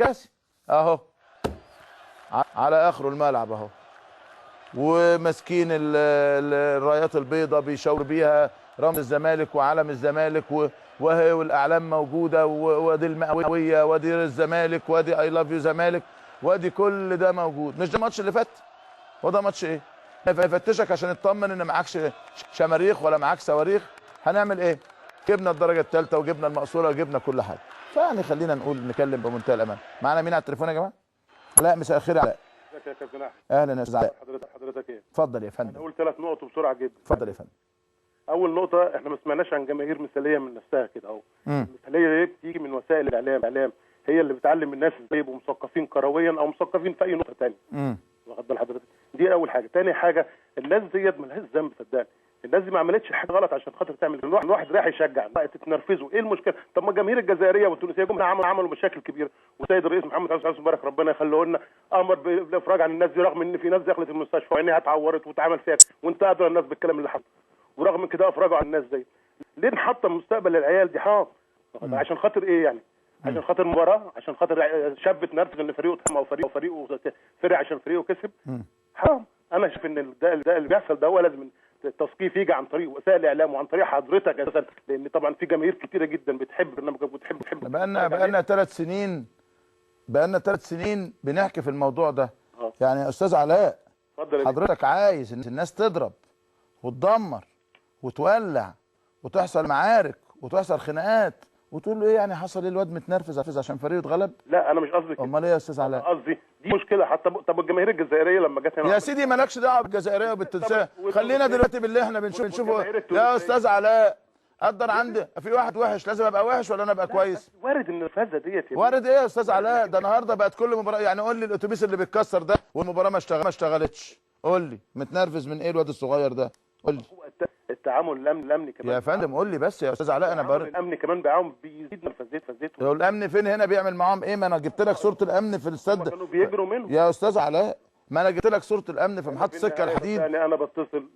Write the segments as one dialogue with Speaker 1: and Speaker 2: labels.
Speaker 1: كاسي اهو على اخره الملعب اهو، وماسكين الرايات البيضاء بيشاور بيها رمز الزمالك وعلم الزمالك والاعلام موجوده، وادي المئويه وادي الزمالك وادي اي لاف يو زمالك وادي كل ده موجود. مش ده الماتش اللي فات؟ هو ده ماتش ايه؟ يفتشك عشان يطمن ان معكش شماريخ ولا معاك صواريخ. هنعمل ايه؟ جبنا الدرجه الثالثه وجبنا المقصوره وجبنا كل حاجه. فيعني خلينا نقول نتكلم بمنتهى الامان. معانا مين على التليفون يا جماعه؟ لا مساء الخير يا علاء.
Speaker 2: ازيك يا كابتن احمد؟
Speaker 1: اهلا يا استاذ علاء.
Speaker 2: حضرتك ايه؟
Speaker 1: اتفضل يا فندم.
Speaker 2: انا اقول 3 نقط بسرعه جدا.
Speaker 1: اتفضل يا فندم.
Speaker 2: اول نقطه، احنا ما سمعناش عن جماهير مثاليه من نفسها كده اهو. المثاليه دي بتيجي من وسائل الاعلام هي اللي بتعلم الناس ازاي يبقوا مثقفين كرويا او مثقفين في اي نقطه ثانيه. واخد بال حضرتك؟ دي اول حاجه. ثاني حاجه، الناس ديت مالهاش ذنب صدقني. الناس دي ما عملتش حاجه غلط عشان خاطر تعمل. الواحد رايح يشجع تتنرفزوا، ايه المشكله؟ طب ما الجماهير الجزائريه والتونسيه جم عملوا مشاكل كبيره، والسيد الرئيس محمد حسن مبارك ربنا يخليه لنا امر بالافراج عن الناس دي، رغم ان في ناس دخلت المستشفى وعينيها اتعورت واتعمل فيها، وانت ادرى الناس بالكلام اللي حصل، ورغم كده افرجوا عن الناس دي. ليه نحطم مستقبل العيال دي؟ حرام. عشان خاطر ايه يعني؟ عشان خاطر مباراه، عشان خاطر شاب اتنرفز ان فريقه او فريقه فرق عشان فريقه كسب؟ حرام. انا شايف ان ده اللي بيحصل ده هو لازم التثقيف يجي عن طريق وسائل الاعلام وعن طريق حضرتك اساسا، لان طبعا في جماهير كتيره جدا بتحب برنامجك وبتحب
Speaker 1: بقالنا 3 سنين بنحكي في الموضوع ده. يعني يا استاذ علاء، حضرتك عايز ان الناس تضرب وتدمر وتولع وتحصل معارك وتحصل خناقات وتقول له ايه يعني حصل؟ ايه الواد متنرفز عشان فريقه اتغلب؟
Speaker 2: لا انا مش قصدي كده.
Speaker 1: امال ايه يا استاذ علاء؟
Speaker 2: قصدي دي مشكله. حتى طب الجماهير الجزائريه لما جت هنا
Speaker 1: يا سيدي مالكش دعوه بالجزائريه وبالتونسيه، خلينا دلوقتي باللي احنا بنشوفه يا استاذ علاء. قدر عندي في واحد وحش لازم ابقى وحش ولا انا ابقى كويس؟
Speaker 2: وارد ان الفازه ديت
Speaker 1: وارد ايه يا استاذ علاء؟ ده النهارده بقت كل مباراه. يعني قول لي الاتوبيس اللي بيتكسر ده والمباراه ما اشتغلتش، قول لي متنرفز من ايه الواد الصغير ده؟ قول لي.
Speaker 2: التعامل الامني كمان
Speaker 1: يا فندم قول لي بس يا استاذ علاء. انا
Speaker 2: الامن كمان معاهم بيزيد من فزيته.
Speaker 1: الامن فين هنا؟ بيعمل معاهم ايه؟ ما انا جبت لك صوره الامن في الاستاد
Speaker 2: كانوا بيجروا منه
Speaker 1: يا استاذ علاء. ما انا جبت لك صوره الامن في محطه سكه الحديد.
Speaker 2: يعني انا بتصل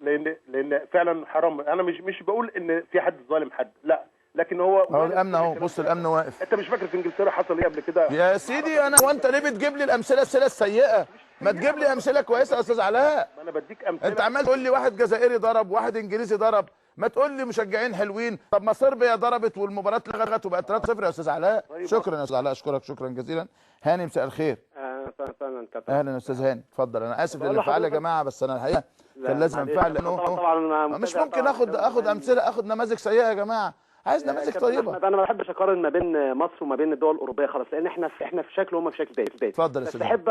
Speaker 2: لان فعلا حرام. انا مش بقول ان في حد ظالم حد، لا، لكن هو
Speaker 1: الامن اهو. بص الامن واقف.
Speaker 2: انت مش فاكر في انجلترا حصل ايه قبل كده؟
Speaker 1: يا سيدي انا وانت ليه بتجيب لي الامثله السيئه؟ ما تجيب لي امثله كويسه يا استاذ علاء.
Speaker 2: ما انا بديك امثله.
Speaker 1: انت عمال تقول لي واحد جزائري ضرب واحد انجليزي ضرب، ما تقول لي مشجعين حلوين. طب ما صربيا ضربت والمباراه اتلغت وبقت 3-0 يا استاذ علاء. شكرا يا استاذ علاء، اشكرك شكرا جزيلا. هاني مساء الخير. اهلا يا استاذ هاني، اتفضل. انا اسف للانفعال يا جماعه، بس انا الحقيقه كان لازم انفعل لانه مش ممكن اخد امثله، اخد نماذج سيئه يا جماعه. عايز نماذج طيبه.
Speaker 3: انا ما بحبش اقارن ما بين مصر وما بين الدول الاوروبيه خالص، لان احنا في شكل وهم في شكل تاني.
Speaker 1: اتفضل يا استاذ.
Speaker 3: بس احب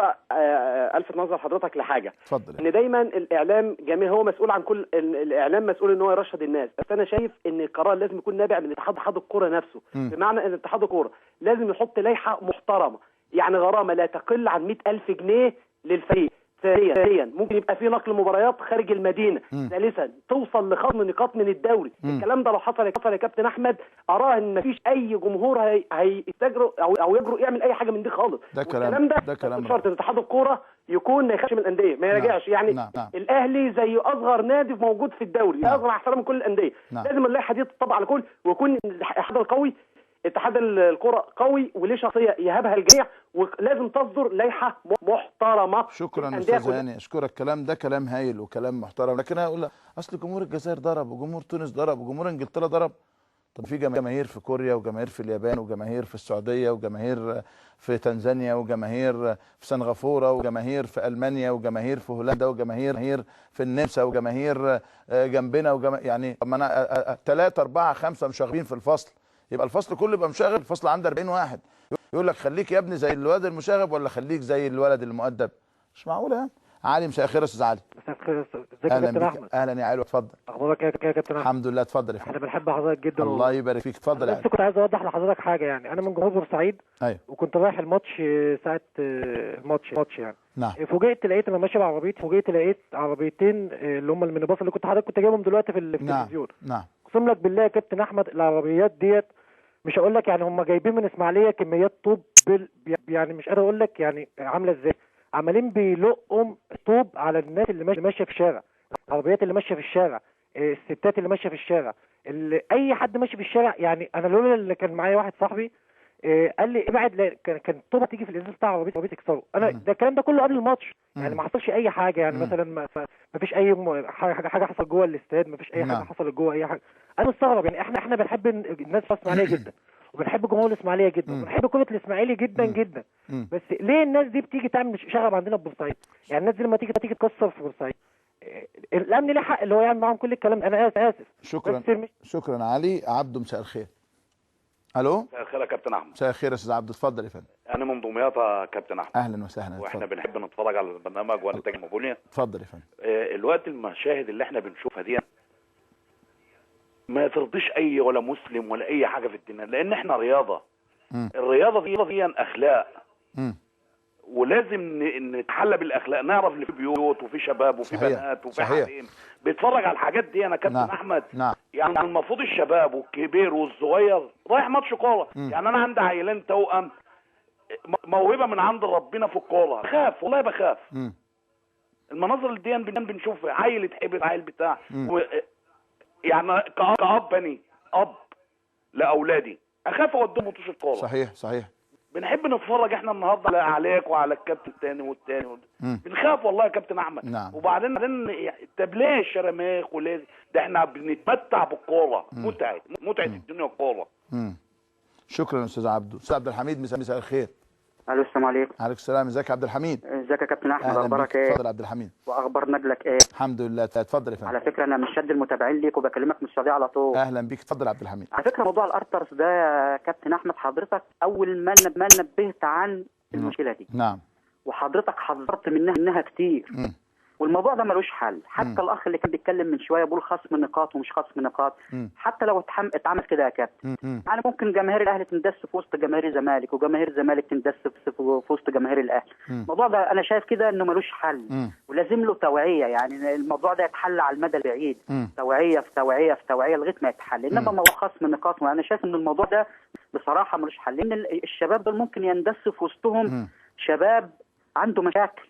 Speaker 3: الفت نظر حضرتك لحاجه.
Speaker 1: اتفضل.
Speaker 3: ان دايما الاعلام جميع هو مسؤول عن كل الاعلام مسؤول ان هو يرشد الناس، بس انا شايف ان القرار لازم يكون نابع من اتحاد الكوره نفسه. بمعنى ان اتحاد الكوره لازم يحط لائحه محترمه، يعني غرامه لا تقل عن 100,000 جنيه للفريق. ثانيا ممكن يبقى في نقل مباريات خارج المدينه. ثالثا توصل لخصم نقاط من الدوري. الكلام ده لو حصل يا كابتن احمد اراه ان مفيش اي جمهور هيستجرؤ او يجرؤ يعمل اي حاجه من دي خالص.
Speaker 1: ده كلام
Speaker 3: شرط ان اتحاد الكوره يكون ما يخافش من الانديه، ما يراجعش. يعني
Speaker 1: نعم.
Speaker 3: الاهلي زي اصغر نادي موجود في الدوري، اصغر مع احترام كل الانديه. لازم اللائحه دي تطبق على الكل، ويكون الاتحاد القوي، اتحاد الكرة قوي وليه شخصيه يهبها الجميع، ولازم تصدر لائحه محترمه.
Speaker 1: شكرا استاذ هاني، اشكرك. الكلام ده كلام هايل وكلام محترم، لكن انا اقول اصل جمهور الجزائر ضرب وجمهور تونس ضرب وجمهور انجلترا ضرب. طب في جماهير في كوريا وجماهير في اليابان وجماهير في السعوديه وجماهير في تنزانيا وجماهير في سنغافوره وجماهير في المانيا وجماهير في هولندا وجماهير في النمسا وجماهير جنبنا يعني طب ما انا 3 4 5 مشاغبين في الفصل، يبقى الفصل كله يبقى مشاغب. الفصل عنده 40 واحد، يقول لك خليك يا ابني زي الولد المشاغب ولا خليك زي الولد المؤدب؟ مش معقوله يعني. علي مساء الخير يا استاذ علي.
Speaker 4: مساء الخير يا استاذ. ازيك يا كابتن احمد؟
Speaker 1: اهلا يا علي، اتفضل.
Speaker 4: اخبارك ايه يا كابتن احمد؟
Speaker 1: الحمد لله. اتفضل يا فندم.
Speaker 4: احنا بنحب حضرتك جدا.
Speaker 1: الله يبارك فيك. اتفضل يا علي.
Speaker 4: بس كنت عايز اوضح لحضرتك حاجه. يعني انا من جمهور بورسعيد.
Speaker 1: ايوه.
Speaker 4: وكنت رايح الماتش ساعه الماتش يعني.
Speaker 1: نعم.
Speaker 4: فوجئت لقيت انا ماشي بعربيتي، فوجئت لقيت عربيتين اللي هم المينيباص اللي كنت حضرتك جايبهم دلوقتي في التلفزيون.
Speaker 1: نعم.
Speaker 4: اقسم لك بالله يا كابتن احمد العربيات ديت مش هقول لك، يعني هم جايبين من اسماعيليه كميات طوب يعني مش قادر اقول لك يعني عامله ازاي. عمالين بيلقوا طوب على الناس اللي ماشيه في الشارع، العربيات اللي ماشيه في الشارع، الستات اللي ماشيه في الشارع، اي حد ماشي في الشارع. يعني انا لولا اللي كان معايا واحد صاحبي قال لي ابعد، كان الطوبه تيجي في الازاز بتاع العربيه تكسره. انا ده الكلام ده كله قبل الماتش، يعني ما حصلش اي حاجه، يعني مثلا ما فيش اي حاجه حصل جوه الاستاد، ما فيش اي حاجه حصلت جوه اي حاجه. انا مستغرب، يعني احنا بنحب الناس في الاسماعيليه جدا، وبنحب جمهور الاسماعيليه جدا، وبنحب كره الاسماعيلي جدا جدا. بس ليه الناس دي بتيجي تعمل شغب عندنا في بورسعيد؟ يعني الناس دي لما تيجي تكسر في بورسعيد، الامن ليه حق اللي هو يعمل معاهم كل الكلام ده. انا اسف.
Speaker 1: شكرا شكرا علي. عبده مساء الخير. الو
Speaker 5: مساء الخير يا كابتن احمد.
Speaker 1: مساء الخير يا استاذ عبده، اتفضل يا فندم.
Speaker 5: انا من دمياط يا كابتن احمد.
Speaker 1: اهلا وسهلا.
Speaker 5: واحنا بنحب نتفرج على البرنامج ونتاج مبونيا.
Speaker 1: اتفضل يا فندم.
Speaker 5: الوقت المشاهد اللي احنا بنشوفها دي ما ترضيش اي ولا مسلم ولا اي حاجه في الدنيا، لان احنا رياضه. الرياضه دي اخلاق. ولازم نتحلى بالاخلاق، نعرف ان في بيوت وفي شباب وفي بنات وفي حريم بيتفرج على الحاجات دي. انا كابتن احمد يعني المفروض الشباب والكبير والصغير رايح ماتش كوره. يعني انا عندي عيلين توأم، موهبه من عند ربنا في الكوره، بخاف والله بخاف. المناظر اللي دي بنشوفها، عيل يتحبس، عيل بتاع يعني كأب بني اب لاولادي اخاف اوديهم ماتش الكوره.
Speaker 1: صحيح.
Speaker 5: بنحب نتفرج احنا النهارده عليك وعلى الكابتن الثاني والثاني بنخاف والله يا كابتن احمد. وبعدين طب ليه الشرماخ وليه ده؟ احنا بنتمتع بالكوره، متعه الدنيا الكوره.
Speaker 1: شكرا يا استاذ عبده. استاذ عبد الحميد مساء الخير.
Speaker 6: الو السلام عليكم.
Speaker 1: عليكم السلام. ازيك يا عبد الحميد؟
Speaker 6: ازيك يا كابتن احمد، اخبارك ايه؟
Speaker 1: اتفضل يا عبد الحميد.
Speaker 6: واخبار نجلك ايه؟
Speaker 1: الحمد لله. اتفضل يا فندم.
Speaker 6: على فكره انا مش شد المتابعين ليك وبكلمك من السعوديه على طول.
Speaker 1: اهلا بيك. اتفضل يا عبد الحميد.
Speaker 6: على فكره موضوع الارترز ده يا كابتن احمد، حضرتك اول ما نبهت عن المشكله دي.
Speaker 1: نعم.
Speaker 6: وحضرتك حذرت منها كتير. والموضوع ده ملوش حل. حتى الاخ اللي كان بيتكلم من شويه بيقول خصم نقاط ومش خصم نقاط، حتى لو اتعمل كده يا كابتن، يعني ممكن جماهير الاهلي تندس في وسط جماهير الزمالك، وجماهير الزمالك تندس في وسط جماهير الاهلي. الموضوع ده انا شايف كده انه ملوش حل، ولازم له توعيه. يعني الموضوع ده يتحل على المدى البعيد، توعيه في توعيه في توعيه لغايه ما يتحل. انما موضوع خصم نقاط، وانا شايف ان الموضوع ده بصراحه ملوش حل، لان الشباب دول ممكن يندس في وسطهم شباب عنده مشاكل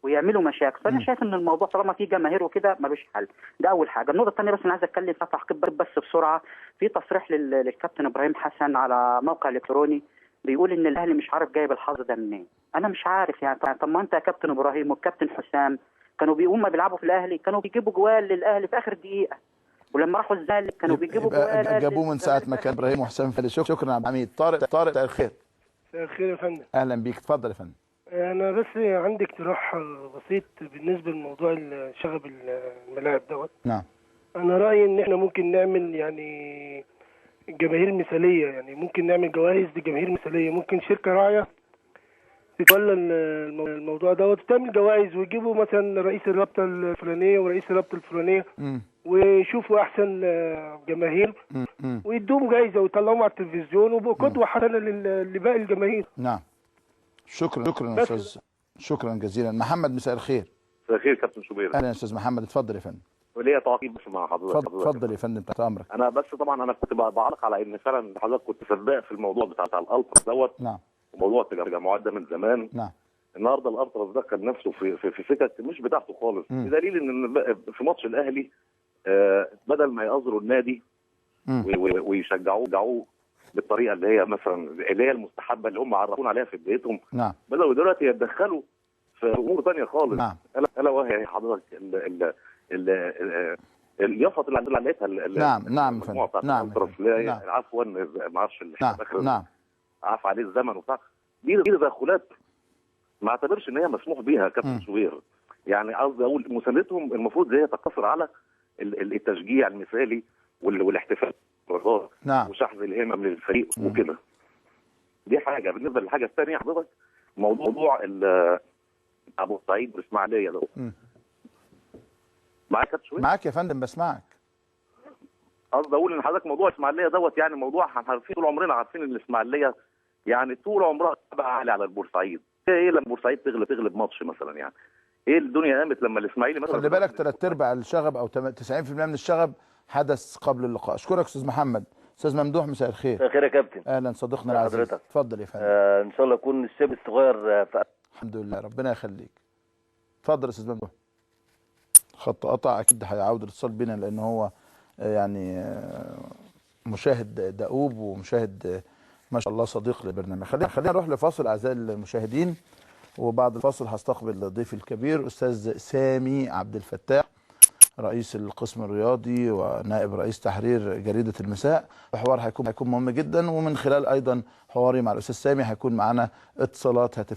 Speaker 6: ويعملوا مشاكل. فانا شايف ان الموضوع طالما فيه جماهير وكده ملوش حل. ده اول حاجه. النقطه الثانيه بس انا عايز اتكلم فيها تعقيب بس بسرعه. في تصريح للكابتن ابراهيم حسن على موقع الكتروني بيقول ان الاهلي مش عارف جايب الحظ ده منين. انا مش عارف يعني. طب ما انت يا كابتن ابراهيم والكابتن حسام كانوا هم بيلعبوا في الاهلي كانوا بيجيبوا جوال للاهلي في اخر دقيقه، ولما راحوا الزمالك كانوا بيجيبوا جوال.
Speaker 1: جابوه من ساعه ما كان ابراهيم وحسام فادي. شكرا يا عبد الحميد. طارق مساء الخير.
Speaker 7: مساء الخير يا فندم.
Speaker 1: اهلا بيك. اتفضل يا فندم.
Speaker 7: انا بس عندي اقتراح بسيط بالنسبه لموضوع شغب الملاعب دوت.
Speaker 1: نعم.
Speaker 7: انا رايي ان احنا ممكن نعمل يعني جماهير مثاليه، يعني ممكن نعمل جوائز لجماهير مثاليه. ممكن شركه راعيه تتولى الموضوع دوت، تعمل جوائز ويجيبوا مثلا رئيس الرابطه الفلانيه ورئيس الرابطه الفلانيه ويشوفوا احسن جماهير ويدوهم جايزه ويطلعوهم على التلفزيون ويبقوا قدوه حسنه لباقي الجماهير.
Speaker 1: نعم. شكرا يا استاذ. شكرا جزيلا. محمد مساء الخير.
Speaker 8: مساء الخير كابتن شوبير.
Speaker 1: اهلا يا استاذ محمد. اتفضل يا فندم.
Speaker 8: وليا تعقيب بس مع حضرتك.
Speaker 1: اتفضل يا فندم تحت امرك.
Speaker 8: انا بس طبعا انا كنت بعلق على ان فعلا حضرتك كنت سباق في الموضوع بتاع الالتراس دوت.
Speaker 1: نعم.
Speaker 8: وموضوع التجمعات ده من زمان.
Speaker 1: نعم.
Speaker 8: النهارده الالتراس دخل نفسه في سكك مش بتاعته خالص، بدليل ان في ماتش الاهلي بدل ما يأزروا النادي ويشجعوه بالطريقه اللي هي مثلا اللي هي المستحبه اللي هم عرفونا عليها في بدايتهم.
Speaker 1: نعم.
Speaker 8: بدأوا دلوقتي يتدخلوا في امور ثانيه خالص.
Speaker 1: نعم.
Speaker 8: الا وهي حضرتك اليافط اللي لقيتها.
Speaker 1: نعم
Speaker 8: نعم. عفوا ما اعرفش
Speaker 1: نعم.
Speaker 8: عفى عليه الزمن وبتاع. دي تدخلات ما اعتبرش ان هي مسموح بيها كابتن شوبير. يعني قصدي اقول مساندتهم المفروض هي تقتصر على التشجيع المثالي والاحتفال بالرضا.
Speaker 1: نعم.
Speaker 8: وشحذ الهمم للفريق وكده. دي حاجه. بالنسبه للحاجه الثانيه حضرتك موضوع ابو سعيد والاسماعيليه ده. معاك يا كابتن شوبير؟
Speaker 1: معاك يا فندم بسمعك.
Speaker 8: قصدي اقول ان حضرتك موضوع الاسماعيليه دوت يعني موضوع عارفين طول عمرنا عارفين ان الاسماعيليه يعني طول عمرها بقى عالي على البورسعيد. ايه لما بورسعيد تغلب ماتش مثلا يعني؟ ايه الدنيا قامت لما الاسماعيلي مثلا؟
Speaker 1: خلي بالك 3/4 الشغب او 90% من الشغب حدث قبل اللقاء. اشكرك استاذ محمد. استاذ ممدوح مساء الخير.
Speaker 9: مساء الخير يا كابتن.
Speaker 1: اهلا صديقنا العزيز.
Speaker 9: حضرتك
Speaker 1: اتفضل يا فندم.
Speaker 9: ان شاء الله يكون الشاب الصغير
Speaker 1: الحمد لله ربنا يخليك. اتفضل يا استاذ ممدوح. خط قطع اكيد هيعود الاتصال بينا لان هو يعني مشاهد دؤوب ومشاهد ما شاء الله صديق للبرنامج. خلينا نروح لفاصل اعزائي المشاهدين، وبعد الفاصل هستقبل ضيفي الكبير استاذ سامي عبد الفتاح، رئيس القسم الرياضي ونائب رئيس تحرير جريدة المساء. الحوار هيكون مهم جدا، ومن خلال ايضا حواري مع الاستاذ سامي هيكون معنا اتصالات هاتفية